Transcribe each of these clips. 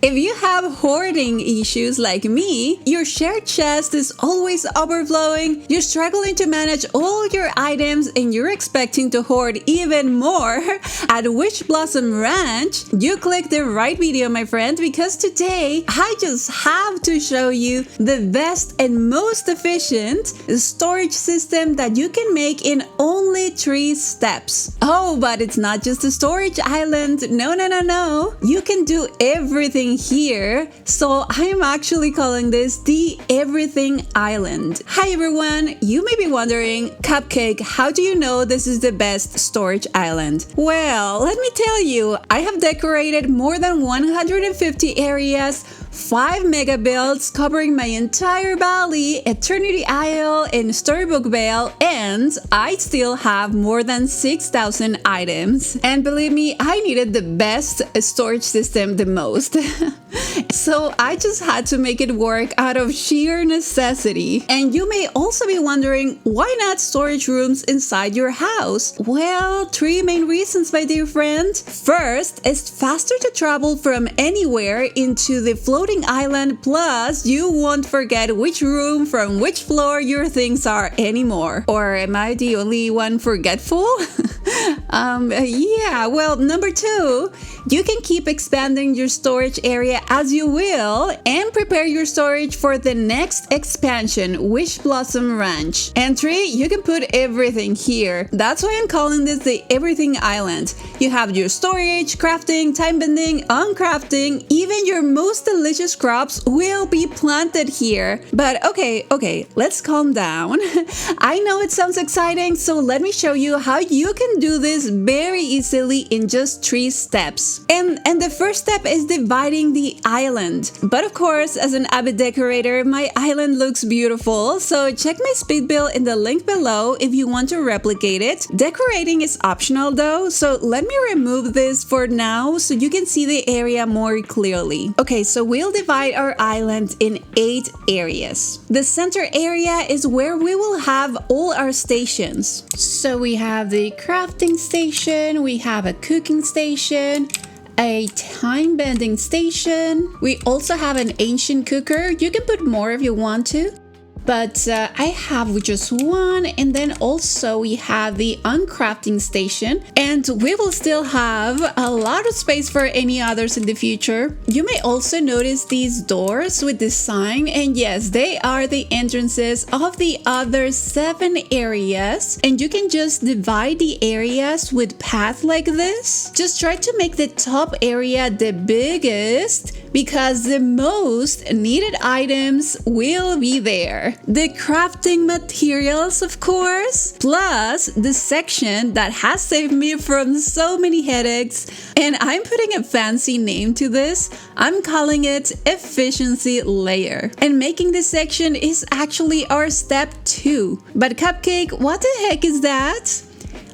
If you have hoarding issues like me, your shared chest is always overflowing, you're struggling to manage all your items, and you're expecting to hoard even more, at Wish Blossom Ranch, you clicked the right video, my friend, because today I just have to show you the best and most efficient storage system that you can make in only 3 steps. Oh, but it's not just a storage island. No. You can do everything here, so I'm actually calling this the Everything Island. Hi everyone, you may be wondering, Cupcake, how do you know this is the best storage island? Well, let me tell you, I have decorated more than 150 areas, 5 mega builds covering my entire valley, Eternity Isle, and Storybook Vale, and I still have more than 6,000 items. And believe me, I needed the best storage system the most. So I just had to make it work out of sheer necessity. And you may also be wondering, why not storage rooms inside your house? Well, 3 main reasons, my dear friend. First, it's faster to travel from anywhere into the floating island, plus you won't forget which room from which floor your things are anymore. Or am I the only one forgetful? Yeah, well, number 2, you can keep expanding your storage area as you will and prepare your storage for the next expansion, Wish Blossom Ranch. And 3, you can put everything here. That's why I'm calling this the Everything Island. You have your storage, crafting, time bending, uncrafting, even your most delicious crops will be planted here. But okay, let's calm down. I know it sounds exciting, so let me show you how you can do this very easily in just 3 steps. And the first step is dividing the island. But of course, as an avid decorator, my island looks beautiful, so check my speed build in the link below if you want to replicate it. Decorating is optional though, so let me remove this for now so you can see the area more clearly. Okay, so we'll divide our island in 8 areas. The center area is where we will have all our stations. So we have the crafting station, we have a cooking station, a time bending station. We also have an ancient cooker. You can put more if you want to, but I have just 1. And then also we have the uncrafting station, and we will still have a lot of space for any others in the future. You may also notice these doors with the sign, and yes, they are the entrances of the other 7 areas, and you can just divide the areas with paths like this. Just try to make the top area the biggest because the most needed items will be there. The crafting materials, of course, plus the section that has saved me from so many headaches. And I'm putting a fancy name to this. I'm calling it efficiency layer. And making this section is actually our step 2. But Cupcake, what the heck is that?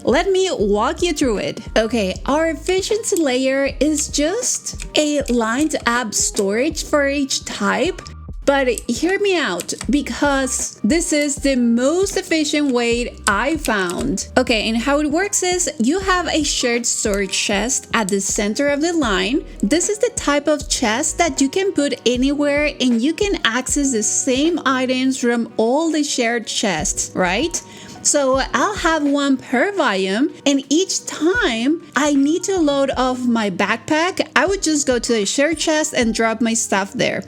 Let me walk you through it. Okay, our efficiency layer is just a lined up storage for each type. But hear me out, because this is the most efficient way I found. Okay, and how it works is you have a shared storage chest at the center of the line. This is the type of chest that you can put anywhere and you can access the same items from all the shared chests, right? So I'll have 1 per volume, and each time I need to load off my backpack, I would just go to the shared chest and drop my stuff there.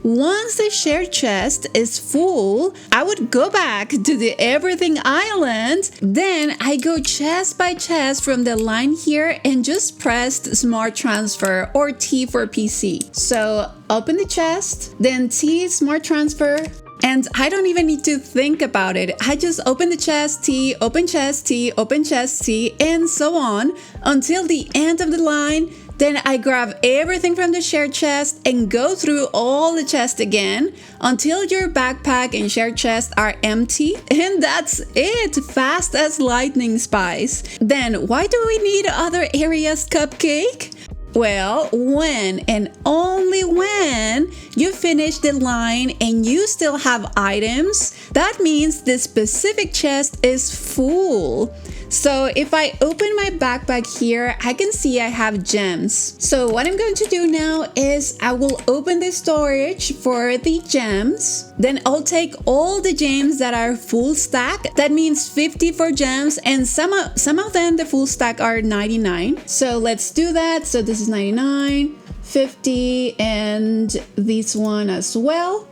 Once the shared chest is full, I would go back to the Everything Island. Then I go chest by chest from the line here and just press Smart Transfer, or T for PC. So open the chest, then T, Smart Transfer. And I don't even need to think about it. I just open the chest, T, open chest, T, open chest, T, and so on until the end of the line. Then I grab everything from the shared chest and go through all the chests again until your backpack and shared chest are empty. And that's it, fast as lightning spice. Then why do we need other areas, Cupcake? Well, when and only when you finish the line and you still have items, that means the specific chest is full. So if I open my backpack here, I can see I have gems. So what I'm going to do now is I will open the storage for the gems. Then I'll take all the gems that are full stack. That means 50 for gems, and some of them, the full stack, are 99. So let's do that. So this is 99, 50, and this one as well.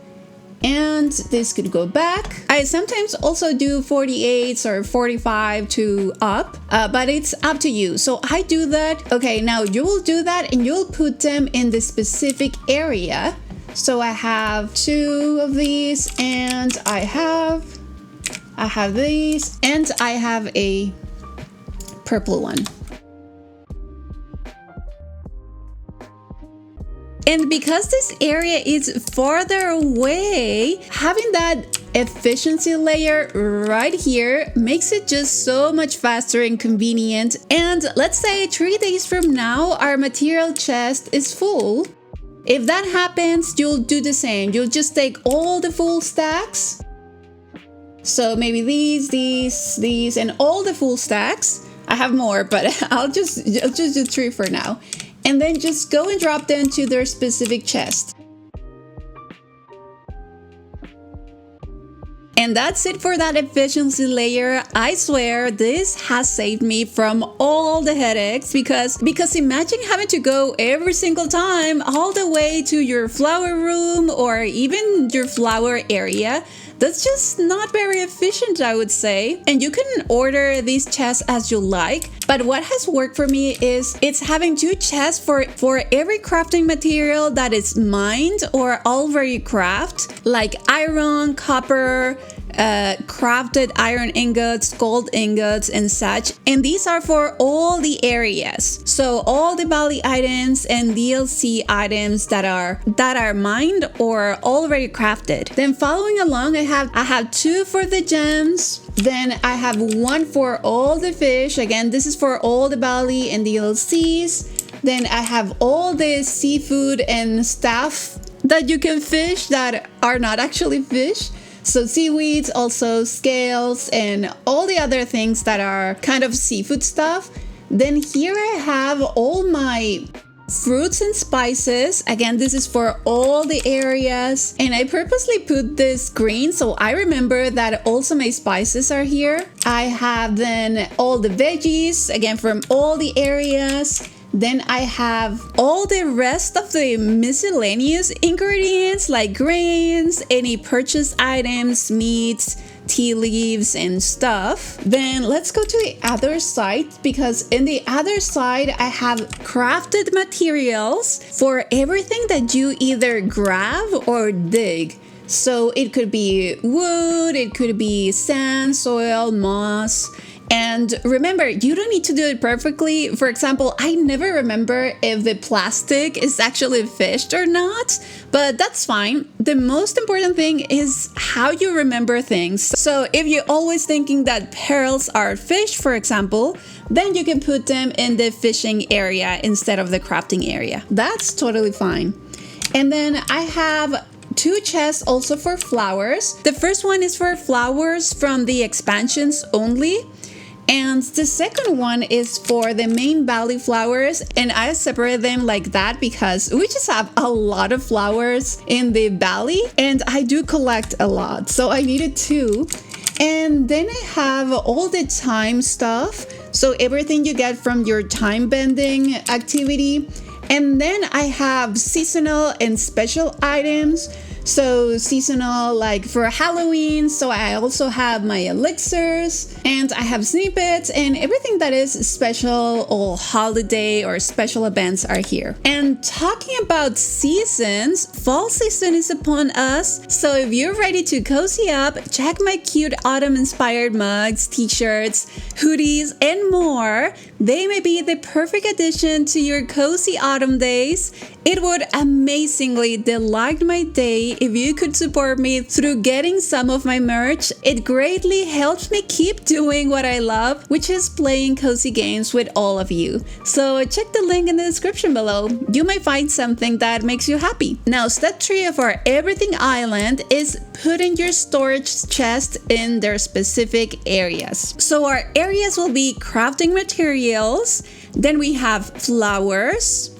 And this could go back. I sometimes also do 48s or 45 to up, but it's up to you. So I do that. Okay, now you will do that and you'll put them in the specific area. So I have 2 of these, and I have these, and I have a purple one. And because this area is farther away, having that efficiency layer right here makes it just so much faster and convenient. And let's say 3 days from now, our material chest is full. If that happens, you'll do the same. You'll just take all the full stacks. So maybe these, and all the full stacks. I have more, but I'll just do 3 for now. And then just go and drop them to their specific chest. And that's it for that efficiency layer. I swear this has saved me from all the headaches because imagine having to go every single time all the way to your flower room or even your flower area. That's just not very efficient, I would say. And you can order these chests as you like. But what has worked for me is it's having 2 chests for every crafting material that is mined or already crafted, like iron, copper, crafted iron ingots, gold ingots, and such. And these are for all the areas. So all the valley items and DLC items that are mined or already crafted. Then following along, I have 2 for the gems. Then I have 1 for all the fish. Again, this is for all the valley and DLCs. Then I have all the seafood and stuff that you can fish that are not actually fish. So seaweeds, also scales, and all the other things that are kind of seafood stuff. Then here I have all my fruits and spices. Again, this is for all the areas. And I purposely put this green so I remember that also my spices are here. I have then all the veggies, again, from all the areas. Then I have all the rest of the miscellaneous ingredients like grains, any purchased items, meats, tea leaves, and stuff. Then let's go to the other side, because in the other side I have crafted materials for everything that you either grab or dig. So it could be wood, it could be sand, soil, moss. And remember, you don't need to do it perfectly. For example, I never remember if the plastic is actually fished or not, but that's fine. The most important thing is how you remember things. So if you're always thinking that pearls are fish, for example, then you can put them in the fishing area instead of the crafting area. That's totally fine. And then I have 2 chests also for flowers. The first one is for flowers from the expansions only. And the second one is for the main valley flowers, and I separate them like that because we just have a lot of flowers in the valley and I do collect a lot, so I needed 2. And then I have all the time stuff, so everything you get from your time bending activity. And then I have seasonal and special items. So seasonal, like for Halloween. So I also have my elixirs, and I have snippets, and everything that is special or holiday or special events are here. And talking about seasons, fall season is upon us. So if you're ready to cozy up, check my cute autumn inspired mugs, t-shirts, hoodies, and more, They may be the perfect addition to your cozy autumn days. It would amazingly delight my day if you could support me through getting some of my merch. It greatly helps me keep doing what I love, which is playing cozy games with all of you. So check the link in the description below. You might find something that makes you happy. Now, step 3 of our Everything Island is putting your storage chest in their specific areas. So our areas will be crafting materials, then we have flowers,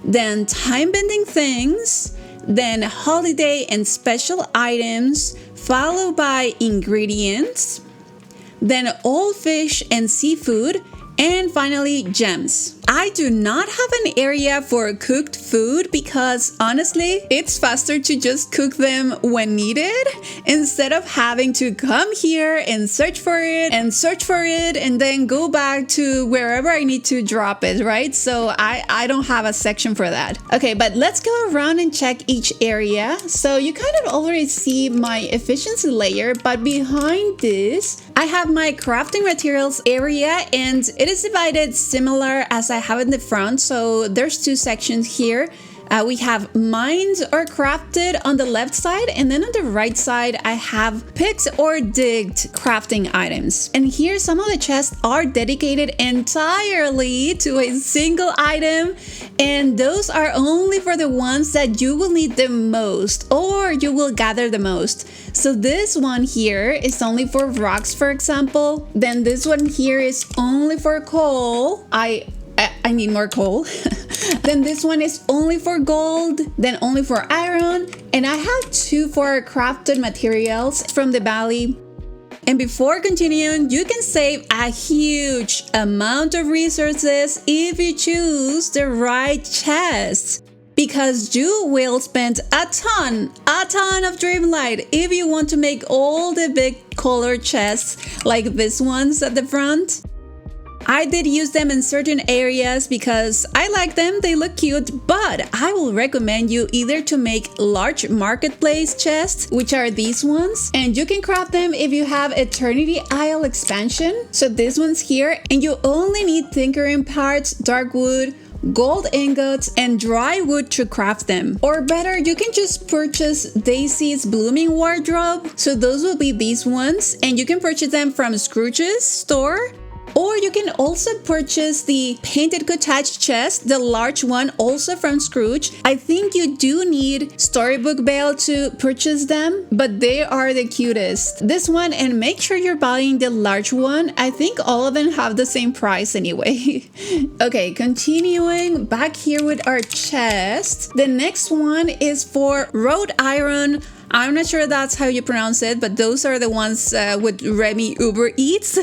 then time-bending things, then holiday and special items, followed by ingredients, then all fish and seafood, and finally gems. I do not have an area for cooked food because honestly, it's faster to just cook them when needed instead of having to come here and search for it and then go back to wherever I need to drop it, right? So I don't have a section for that. Okay, but let's go around and check each area. So you kind of already see my efficiency layer, but behind this, I have my crafting materials area, and it is divided similar as I have in the front. So there's 2 sections here. We have mined or crafted on the left side, and then on the right side I have picked or digged crafting items. And here some of the chests are dedicated entirely to a single item, and those are only for the ones that you will need the most or you will gather the most. So this one here is only for rocks, for example. Then this one here is only for coal. I need more coal. Then this one is only for gold, then only for iron, and I have 2 for crafted materials from the valley. And before continuing, you can save a huge amount of resources if you choose the right chests, because you will spend a ton of Dreamlight if you want to make all the big colored chests like these ones at the front. I did use them in certain areas because I like them, they look cute, but I will recommend you either to make large marketplace chests, which are these ones, and you can craft them if you have Eternity Isle expansion. So these ones here, and you only need tinkering parts, dark wood, gold ingots, and dry wood to craft them. Or better, you can just purchase Daisy's blooming wardrobe. So those will be these ones, and you can purchase them from Scrooge's store. Or you can also purchase the painted cottage chest, the large one, also from Scrooge. I think you do need Storybook Bale to purchase them, but they are the cutest. This one, and make sure you're buying the large one. I think all of them have the same price anyway. Okay, continuing back here with our chest. The next one is for wrought iron. I'm not sure that's how you pronounce it, but those are the ones with Remy Uber Eats.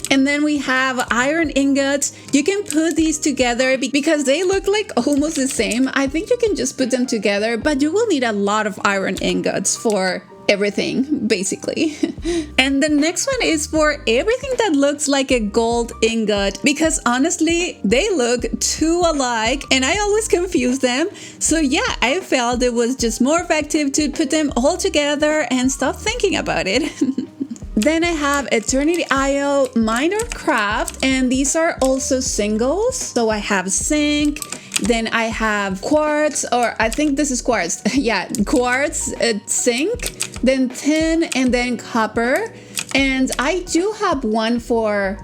And then we have iron ingots. You can put these together because they look like almost the same. I think you can just put them together, but you will need a lot of iron ingots for everything, basically. And the next one is for everything that looks like a gold ingot, because honestly, they look too alike and I always confuse them. So yeah, I felt it was just more effective to put them all together and stop thinking about it. Then I have Eternity Isle Minor Craft, and these are also singles. So I have zinc, then I have quartz, or I think this is quartz. Yeah, quartz, zinc, then tin, and then copper. And I do have one for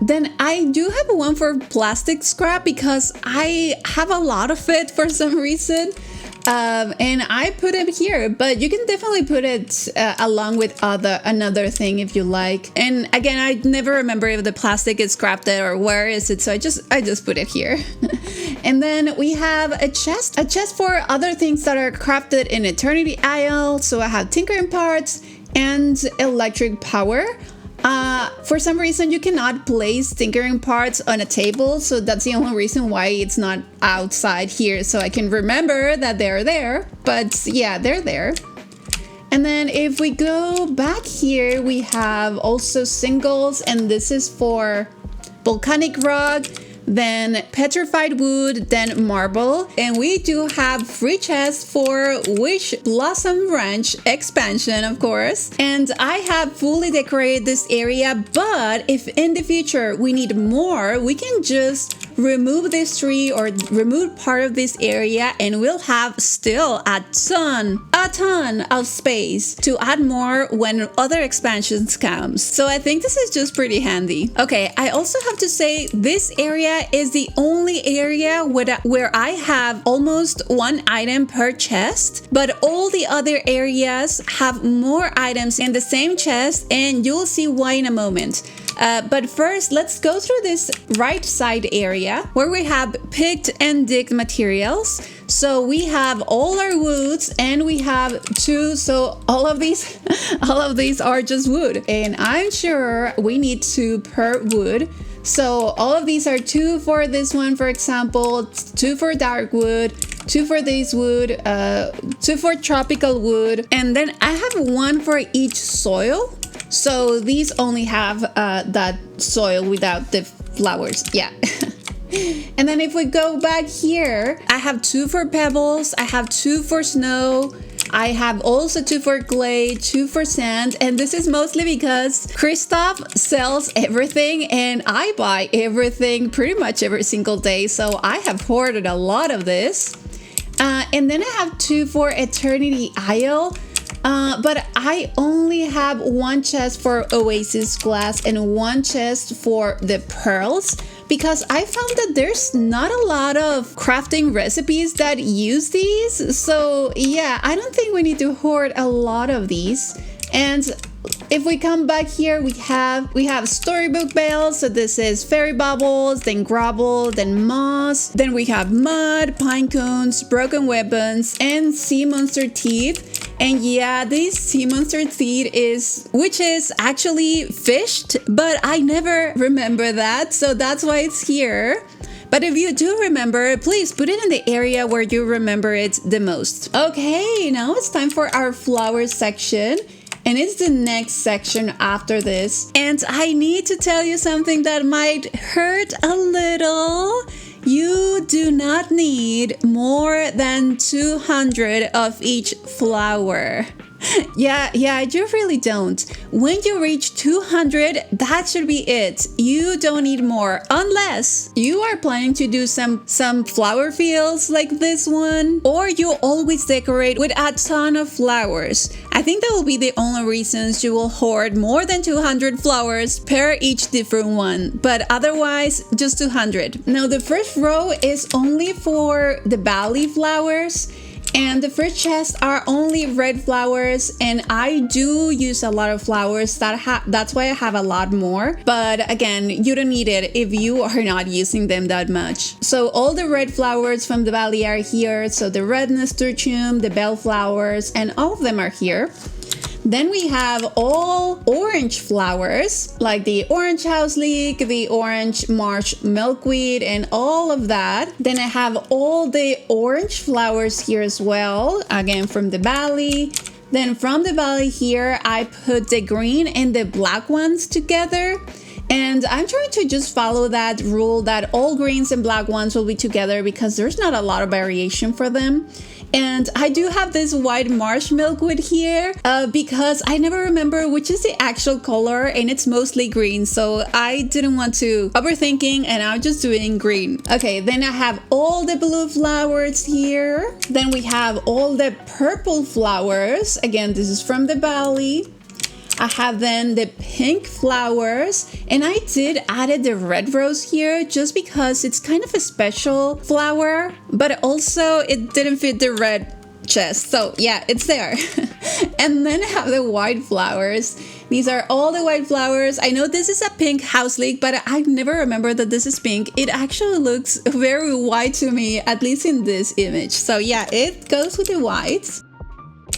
plastic scrap because I have a lot of it for some reason. And I put it here, but you can definitely put it along with another thing if you like. And again, I never remember if the plastic is scrapped or where is it, so I just put it here. And then we have a chest for other things that are crafted in Eternity Isle. So I have tinkering parts and electric power. For some reason you cannot place tinkering parts on a table, so that's the only reason why it's not outside here, so I can remember that they're there. But yeah, they're there. And then if we go back here, we have also singles, and this is for volcanic rock, then petrified wood, then marble. And we do have free chests for Wish Blossom Ranch expansion, of course. And I have fully decorated this area, but if in the future we need more, we can just remove this tree or remove part of this area and we'll have still a ton of space to add more when other expansions comes. So I think this is just pretty handy. Okay, I also have to say this area is the only area where I have almost one item per chest, but all the other areas have more items in the same chest, and you'll see why in a moment. But first, let's go through this right side area where we have picked and digged materials. So we have all our woods and we have two, so all of these are just wood. And I'm sure we need 2 per wood. So all of these are 2 for this one, for example, 2 for dark wood, 2 for this wood, 2 for tropical wood, and then I have 1 for each soil. So these only have that soil without the flowers. Yeah. And then if we go back here, I have 2 for pebbles, I have 2 for snow, I have also 2 for clay, 2 for sand, and this is mostly because Christoph sells everything and I buy everything pretty much every single day, so I have hoarded a lot of this. And then I have 2 for Eternity Isle. But I only have 1 chest for Oasis glass and 1 chest for the pearls, because I found that there's not a lot of crafting recipes that use these. So yeah, I don't think we need to hoard a lot of these. And if we come back here, we have storybook bales. So this is fairy bubbles, then gravel, then moss. Then we have mud, pine cones, broken weapons, and sea monster teeth. And yeah, this sea monster teeth which is actually fished, but I never remember that. So that's why it's here. But if you do remember, please put it in the area where you remember it the most. Okay, now it's time for our flowers section. And it's the next section after this. And I need to tell you something that might hurt a little. You do not need more than 200 of each flower. Yeah, you really don't. When you reach 200, that should be it. You don't need more unless you are planning to do some flower fields like this one, or you always decorate with a ton of flowers. I think that will be the only reasons you will hoard more than 200 flowers per each different one, but otherwise just 200. Now the first row is only for the valley flowers. And the first chest are only red flowers, and I do use a lot of flowers. That's why I have a lot more. But again, you don't need it if you are not using them that much. So all the red flowers from the valley are here. So the red nasturtium, the bellflowers, and all of them are here. Then we have all orange flowers, like the orange house leek, the orange marsh milkweed, and all of that. Then I have all the orange flowers here as well, again from the valley. Then from the valley here, I put the green and the black ones together. And I'm trying to just follow that rule that all greens and black ones will be together because there's not a lot of variation for them. And I do have this white marsh milkweed here because I never remember which is the actual color, and it's mostly green, so I didn't want to overthinking and I'm just doing green. Okay, then I have all the blue flowers here. Then we have all the purple flowers. Again, this is from the valley. I have then the pink flowers, and I did added the red rose here just because it's kind of a special flower, but also it didn't fit the red chest, so yeah, it's there. And then I have the white flowers. These are all the white flowers. I know this is a pink house leek, but I never remember that this is pink. It actually looks very white to me, at least in this image. So yeah, it goes with the whites.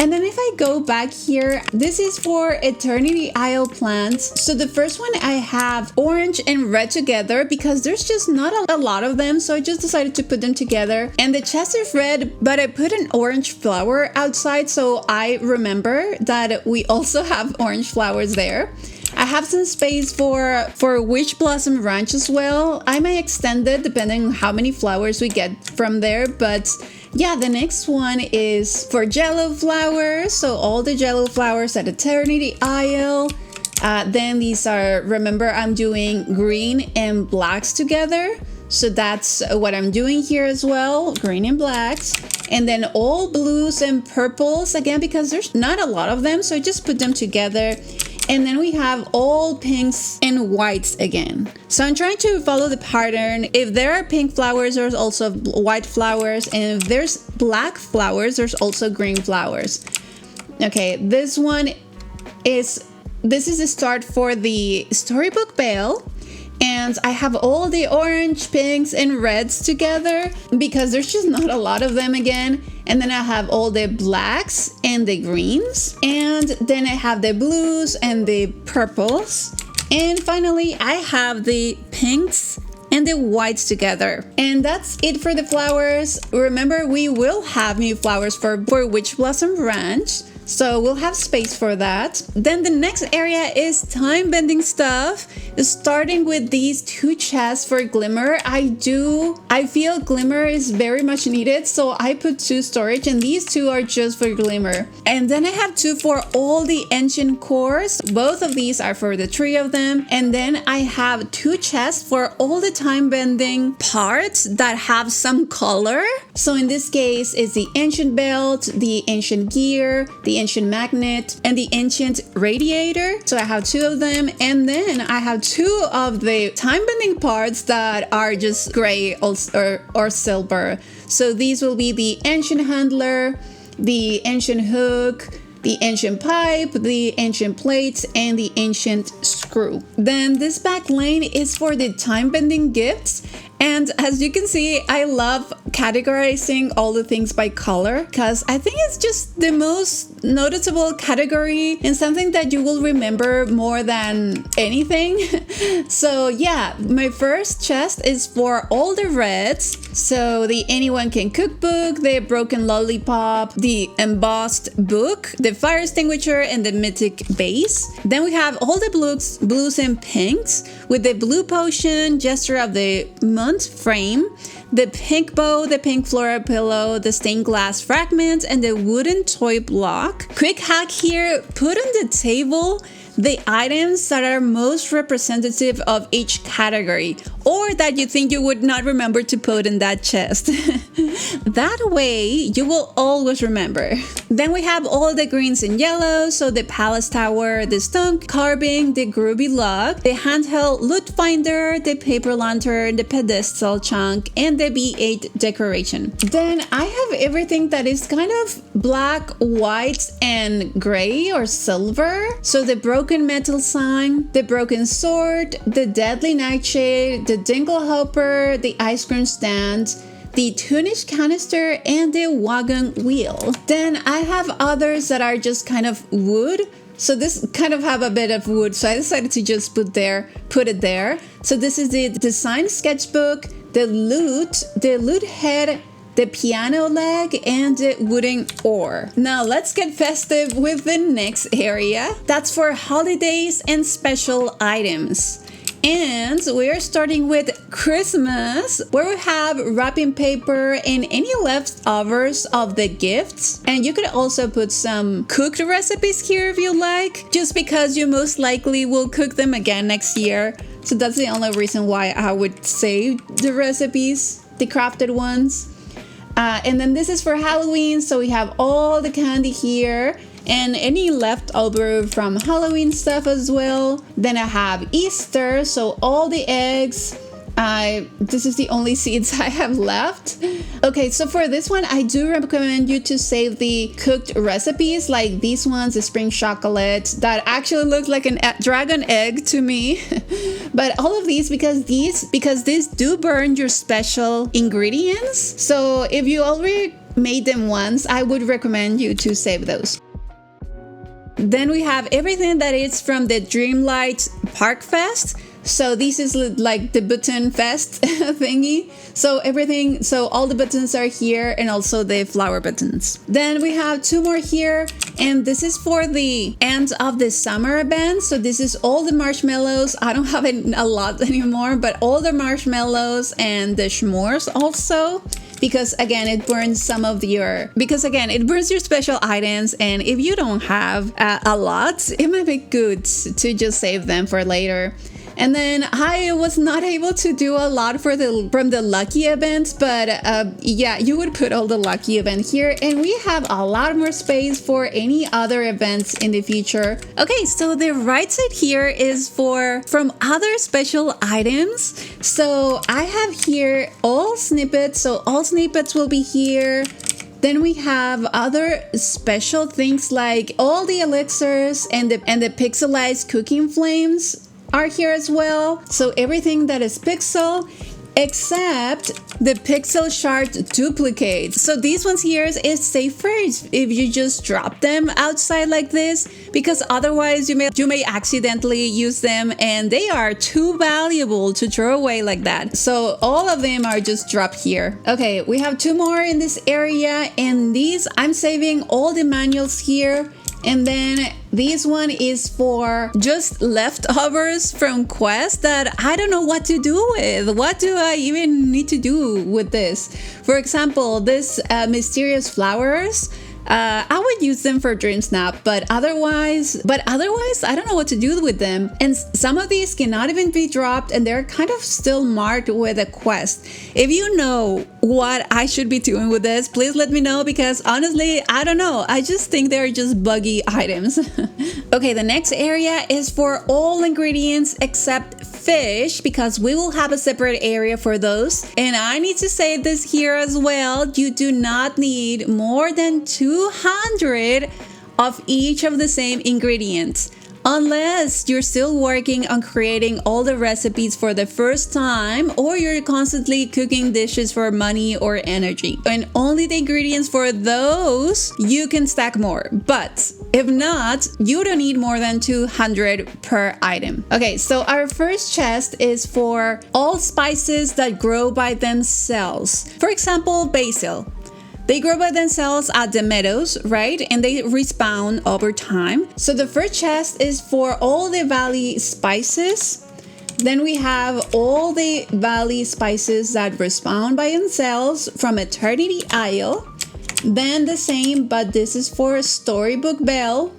And then if I go back here, this is for Eternity Isle plants. So the first one I have orange and red together because there's just not a lot of them. So I just decided to put them together. And the chest is red, but I put an orange flower outside. So I remember that we also have orange flowers there. I have some space for Witch Blossom Ranch as well. I may extend it depending on how many flowers we get from there, but yeah, the next one is for Jello flowers. So all the Jello flowers at Eternity Isle. Then these are, remember, I'm doing green and blacks together. So that's what I'm doing here as well, green and blacks. And then all blues and purples, again, because there's not a lot of them, so just put them together. And then we have all pinks and whites again. So I'm trying to follow the pattern. If there are pink flowers, there's also white flowers. And if there's black flowers, there's also green flowers. Okay, this is the start for the storybook bale. And I have all the orange, pinks, and reds together because there's just not a lot of them again. And then I have all the blacks and the greens. And then I have the blues and the purples. And finally, I have the pinks and the whites together. And that's it for the flowers. Remember, we will have new flowers for Witch Blossom Ranch. So we'll have space for that. Then the next area is time bending stuff, starting with these two chests for Glimmer. I feel Glimmer is very much needed, so I put 2 storage, and these 2 are just for Glimmer. And then I have 2 for all the ancient cores. Both of these are for the 3 of them. And then I have 2 chests for all the time bending parts that have some color. So in this case, it's the ancient belt, the ancient gear, the ancient magnet, and the ancient radiator. So I have 2 of them. And then I have 2 of the time bending parts that are just gray or silver. So these will be the ancient handler, the ancient hook, the ancient pipe, the ancient plates, and the ancient screw. Then this back lane is for the time bending gifts. And as you can see, I love categorizing all the things by color because I think it's just the most noticeable category and something that you will remember more than anything. So yeah, my first chest is for all the reds. So the Anyone Can Cook book, the Broken Lollipop, the Embossed book, the Fire Extinguisher, and the Mythic base. Then we have all the blues and pinks with the Blue Potion, Gesture of the Month frame, the pink bow, the pink floral pillow, the stained glass fragment, and the wooden toy block. Quick hack here, put on the table the items that are most representative of each category or that you think you would not remember to put in that chest. That way you will always remember. Then we have all the greens and yellows, so the palace tower, the stone carving, the groovy log, the handheld loot finder, the paper lantern, the pedestal chunk, and the B8 decoration. Then I have everything that is kind of black, white, and gray or silver. So the broken metal sign, the broken sword, the deadly nightshade, the dingle hopper, the ice cream stand, the Tunish canister, and the wagon wheel. Then I have others that are just kind of wood. So this kind of have a bit of wood, so I decided to just put it there. So this is the design sketchbook, the lute head, the piano leg, and the wooden oar. Now let's get festive with the next area. That's for holidays and special items. And we're starting with Christmas, where we have wrapping paper and any leftovers of the gifts. And you could also put some cooked recipes here if you like, just because you most likely will cook them again next year. So that's the only reason why I would save the recipes, the crafted ones. And then this is for Halloween, so we have all the candy here and any leftover from Halloween stuff as well. Then I have Easter, so all the eggs. This is the only seeds I have left. Okay, so for this one, I do recommend you to save the cooked recipes, like these ones, the spring chocolate, that actually look like a dragon egg to me. But all of these, because these do burn your special ingredients. So if you already made them once, I would recommend you to save those. Then we have everything that is from the Dreamlight Park Fest. So this is like the button fest thingy. So all the buttons are here, and also the flower buttons. Then we have 2 more here. And this is for the end of the summer event. So this is all the marshmallows. I don't have it a lot anymore, but all the marshmallows and the s'mores also. Because again, it burns it burns your special items, and if you don't have a lot, it might be good to just save them for later. And then I was not able to do a lot from the lucky events, but yeah, you would put all the lucky event here, and we have a lot more space for any other events in the future. Okay, so the right side here is from other special items. So I have here all snippets, so all snippets will be here. Then we have other special things like all the elixirs and the pixelized cooking flames are here as well. So everything that is pixel except the pixel shard duplicates. So these ones here is safer if you just drop them outside like this, because otherwise you may accidentally use them and they are too valuable to throw away like that. So all of them are just dropped here. Okay, we have 2 more in this area, and these I'm saving all the manuals here. And then this one is for just leftovers from quests that I don't know what to do with. What do I even need to do with this? For example, this mysterious flowers. I would use them for Dream Snap, but otherwise I don't know what to do with them. And some of these cannot even be dropped, and they're kind of still marked with a quest. If you know what I should be doing with this, please let me know, because honestly, I don't know. I just think they're just buggy items. Okay, the next area is for all ingredients except fish, because we will have a separate area for those. And I need to say this here as well. You do not need more than 200 of each of the same ingredients, unless you're still working on creating all the recipes for the first time, or you're constantly cooking dishes for money or energy. And only the ingredients for those you can stack more. But if not, you don't need more than 200 per item. Okay, so our first chest is for all spices that grow by themselves. For example, basil. They grow by themselves at the meadows, right? And they respawn over time. So the first chest is for all the valley spices. Then we have all the valley spices that respawn by themselves from Eternity Isle. Then the same, but this is for Storybook Bell.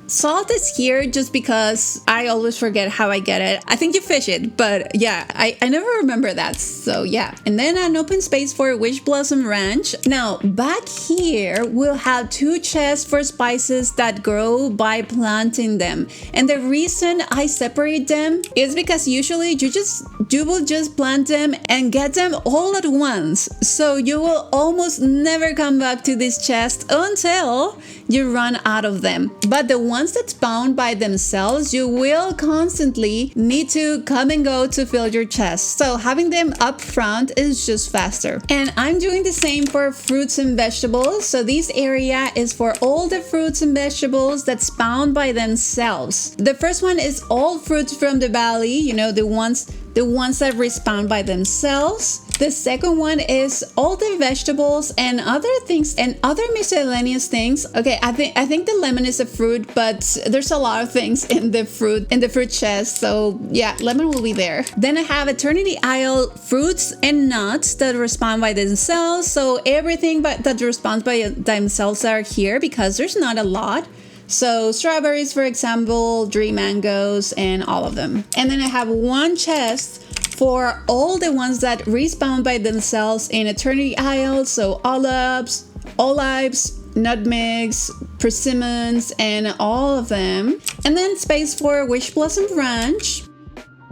Salt is here just because I always forget how I get it. I think you fish it, but yeah, I never remember that. So yeah. And then an open space for Wish Blossom Ranch. Now back here, we'll have 2 chests for spices that grow by planting them. And the reason I separate them is because usually you will just plant them and get them all at once. So you will almost never come back to this chest until you run out of them. But the ones that spawn by themselves, you will constantly need to come and go to fill your chest. So having them up front is just faster. And I'm doing the same for fruits and vegetables. So this area is for all the fruits and vegetables that spawn by themselves. The first one is all fruits from the valley, you know, the ones that respawn by themselves. The second one is all the vegetables and other things and other miscellaneous things. Okay, I think the lemon is a fruit, but there's a lot of things in the fruit chest. So yeah, lemon will be there. Then I have Eternity Isle fruits and nuts that respawn by themselves. So everything that responds by themselves are here because there's not a lot. So strawberries, for example, dream mangoes, and all of them. And then I have 1 chest for all the ones that respawn by themselves in Eternity Isle. So olives, nutmegs, persimmons, and all of them. And then space for Wish Blossom Ranch.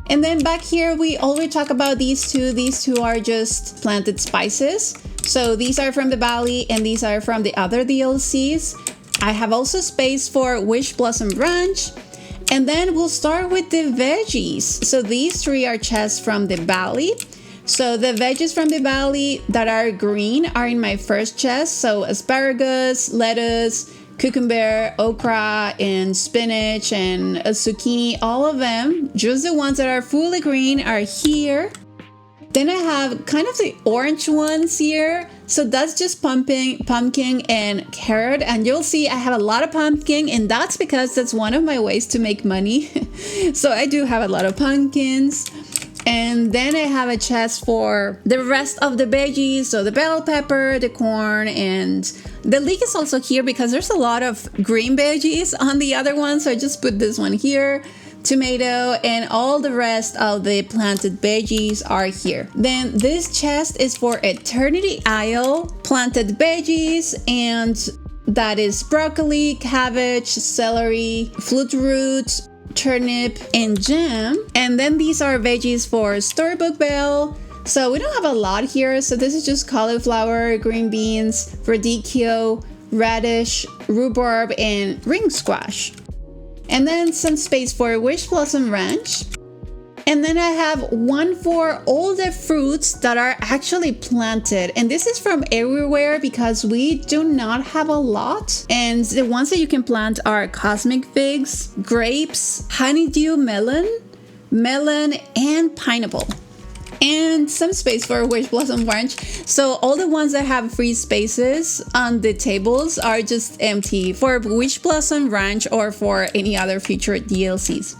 And then back here, we already talk about these two. These two are just planted spices. So these are from the valley and these are from the other DLCs. I have also space for Wish Blossom Ranch. And then we'll start with the veggies. So these 3 are chests from the valley. So the veggies from the valley that are green are in my first chest. So asparagus, lettuce, cucumber, okra, and spinach, and a zucchini, all of them. Just the ones that are fully green are here. Then I have kind of the orange ones here. So that's just pumpkin and carrot. And you'll see I have a lot of pumpkin, and that's because that's one of my ways to make money. So I do have a lot of pumpkins. And then I have a chest for the rest of the veggies. So the bell pepper, the corn, and the leek is also here because there's a lot of green veggies on the other one. So I just put this one here. Tomato, and all the rest of the planted veggies are here. Then this chest is for Eternity Isle planted veggies, and that is broccoli, cabbage, celery, flute root, turnip, and jam. And then these are veggies for Storybook Bell. So we don't have a lot here. So this is just cauliflower, green beans, radicchio, radish, rhubarb, and ring squash. And then some space for Wish Blossom Ranch. And then I have one for all the fruits that are actually planted. And this is from everywhere because we do not have a lot. And the ones that you can plant are cosmic figs, grapes, honeydew melon, and pineapple. And some space for Wish Blossom Ranch. So all the ones that have free spaces on the tables are just empty for Wish Blossom Ranch or for any other future DLCs.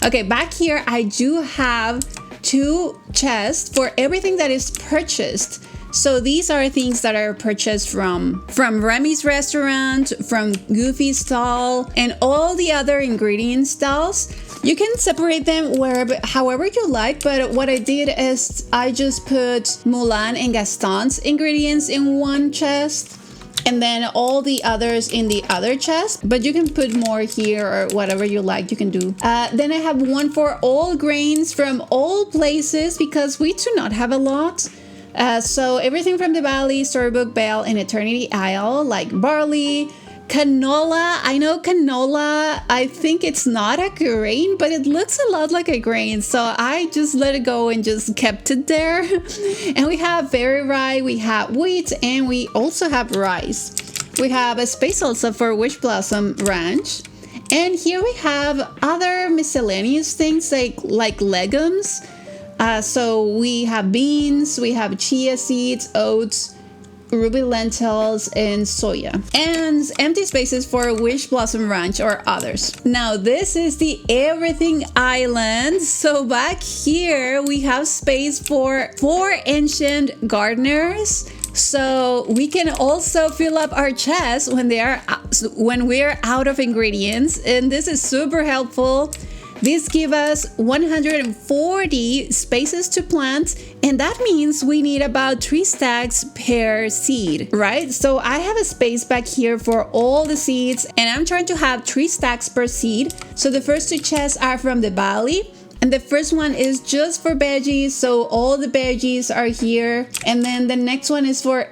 Okay, back here I do have 2 chests for everything that is purchased. So these are things that are purchased from Remy's restaurant, from Goofy's stall, and all the other ingredient stalls. You can separate them however you like, but what I did is I just put Mulan and Gaston's ingredients in one chest, and then all the others in the other chest. But you can put more here or whatever you like, you can do. Then I have one for all grains from all places because we do not have a lot. So everything from the Valley, Storybook Bell, and Eternity Isle, like barley, canola. I know canola, I think it's not a grain, but it looks a lot like a grain. So I just let it go and just kept it there. And we have berry rye, we have wheat, and we also have rice. We have a space also for Wish Blossom Ranch. And here we have other miscellaneous things like legumes. So we have beans, we have chia seeds, oats, ruby lentils, and soya, and empty spaces for Wish Blossom Ranch or others. Now this is the Everything Island. So back here we have space for 4 ancient gardeners. So we can also fill up our chests when we're out of ingredients, and this is super helpful. These give us 140 spaces to plant, and that means we need about 3 stacks per seed, right? So I have a space back here for all the seeds, and I'm trying to have 3 stacks per seed. So the first 2 chests are from the Valley, and the first one is just for veggies, so all the veggies are here. And then the next one is for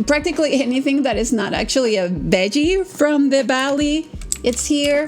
practically anything that is not actually a veggie from the Valley. It's here.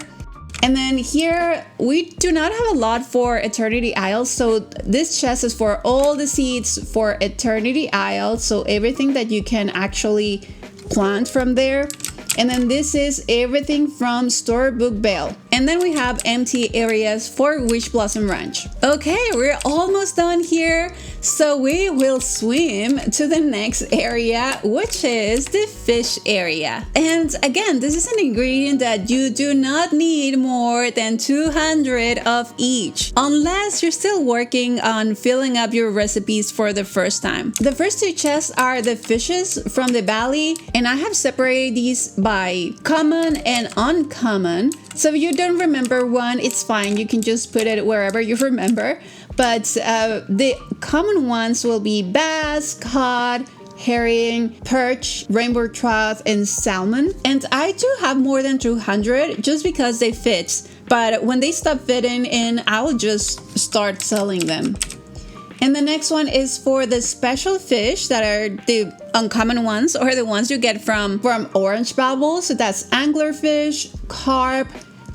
And then here, we do not have a lot for Eternity Isle, so this chest is for all the seeds for Eternity Isle, so everything that you can actually plant from there. And then this is everything from Storybook Bell. And then we have empty areas for Wish Blossom Ranch. Okay, we're almost done here. So we will swim to the next area, which is the fish area. And again, this is an ingredient that you do not need more than 200 of each, unless you're still working on filling up your recipes for the first time. The first 2 chests are the fishes from the Valley, and I have separated these by common and uncommon. So if you don't remember one, it's fine. You can just put it wherever you remember. But the common ones will be bass, cod, herring, perch, rainbow trout, and salmon. And I do have more than 200 just because they fit. But when they stop fitting in, I'll just start selling them. And the next one is for the special fish that are the uncommon ones, or the ones you get from Orange Bubbles. So that's anglerfish, carp,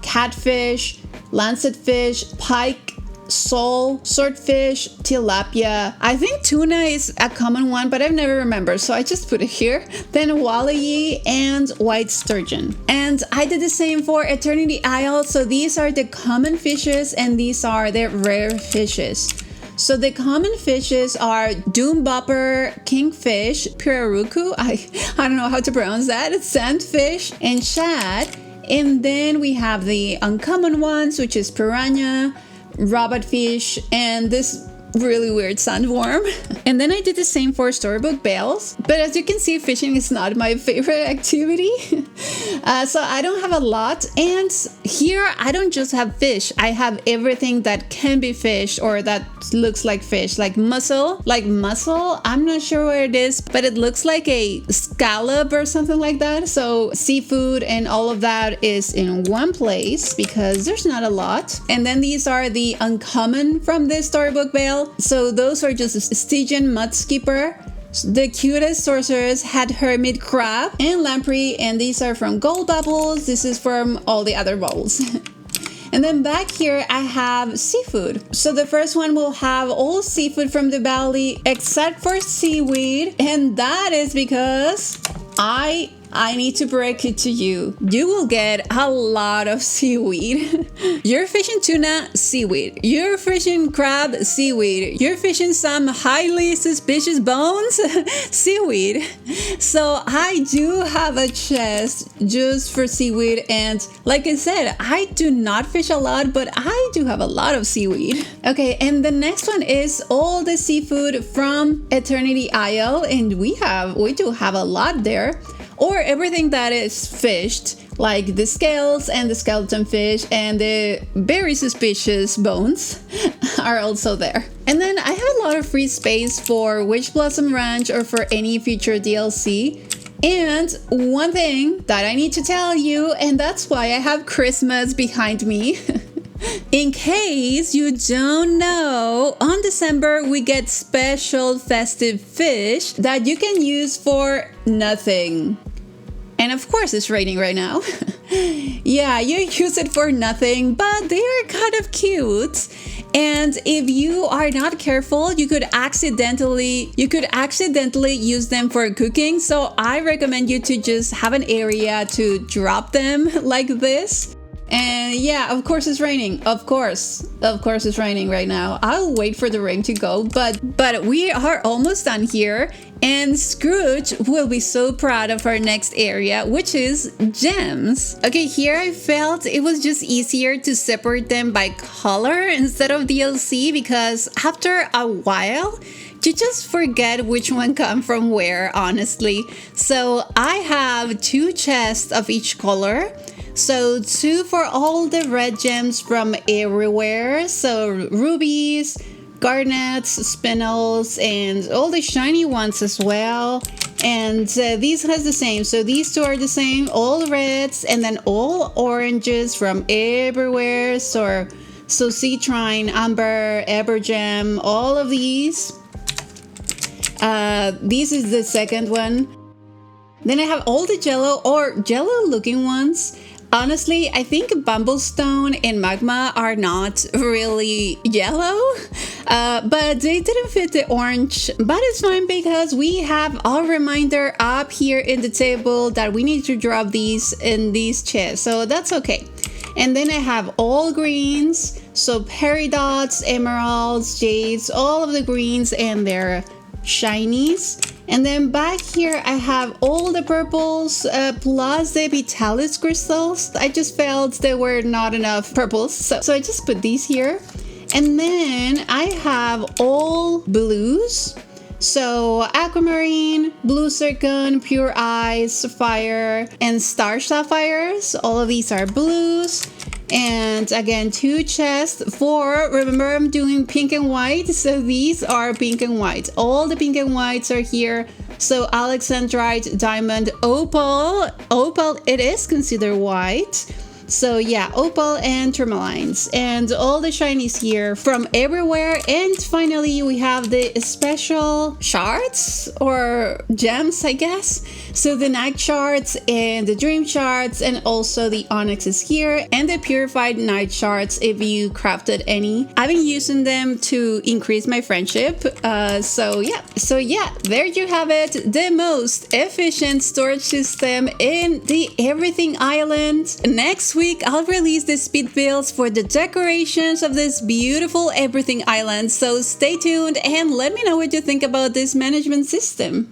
catfish, lancetfish, pike, sole, swordfish, tilapia. I think tuna is a common one, but I've never remembered, so I just put it here. Then walleye and white sturgeon. And I did the same for Eternity Isle. So these are the common fishes and these are the rare fishes. So the common fishes are doombopper, kingfish, pirarucu, I don't know how to pronounce that, sandfish, and shad. And then we have the uncommon ones, which is piranha, rabbitfish, and this really weird sandworm. And then I did the same for storybook bales, but as you can see, fishing is not my favorite activity. So I don't have a lot, and here I don't just have fish, I have everything that can be fished or that looks like fish, like mussel, I'm not sure what it is, but it looks like a scallop or something like that. So seafood and all of that is in one place because there's not a lot. And then these are the uncommon from this storybook bale. So those are just Stygian mudskipper. The cutest sorceress had hermit crab and lamprey, and these are from gold bubbles. This is from all the other bubbles. And then back here I have seafood. So the first one will have all seafood from the valley except for seaweed, and that is because I need to break it to you. You will get a lot of seaweed. You're fishing tuna, seaweed. You're fishing crab, seaweed. You're fishing some highly suspicious bones, seaweed. So I do have a chest just for seaweed, and like I said, I do not fish a lot, but I do have a lot of seaweed. Okay, and the next one is all the seafood from Eternity Isle, and we do have a lot there. Or everything that is fished, like the scales and the skeleton fish and the very suspicious bones are also there. And then I have a lot of free space for Witch Blossom Ranch or for any future DLC. And one thing that I need to tell you, and that's why I have Christmas behind me. In case you don't know, on December we get special festive fish that you can use for nothing. And of course it's raining right now. Yeah, you use it for nothing, but they are kind of cute. And if you are not careful, you could accidentally use them for cooking. So I recommend you to just have an area to drop them like this. And yeah, of course it's raining. Of course it's raining right now. I'll wait for the rain to go, but we are almost done here, and Scrooge will be so proud of our next area, which is gems. Okay, here I felt it was just easier to separate them by color instead of DLC, because after a while you just forget which one come from where, honestly. So I have 2 chests of each color. So 2 for all the red gems from everywhere. So rubies, garnets, spinels, and all the shiny ones as well. And these has the same. So these 2 are the same, all reds, and then all oranges from everywhere. So citrine, amber, evergem, all of these. This is the second one. Then I have all the jello or jello looking ones. Honestly, I think Bumblestone and Magma are not really yellow, but they didn't fit the orange. But it's fine because we have a reminder up here in the table that we need to drop these in these chests, so that's okay. And then I have all greens, so peridots, emeralds, jades, all of the greens and their shinies. And then back here I have all the purples plus the Vitalis crystals. I just felt there were not enough purples, so I just put these here. And then I have all blues, so aquamarine, blue zircon, pure eyes, sapphire, and star sapphires. All of these are blues. And again, 2 chests for, remember I'm doing pink and white, so these are pink and white. All the pink and whites are here. So Alexandrite, diamond, opal, it is considered white. So yeah, opal and tourmalines, and all the shinies here from everywhere. And finally we have the special shards or gems, I guess. So the night shards and the dream shards, and also the onyxes here, and the purified night shards if you crafted any. I've been using them to increase my friendship. So yeah, there you have it, the most efficient storage system in the Everything Island. Next week, I'll release the speed builds for the decorations of this beautiful everything island, so stay tuned and let me know what you think about this management system.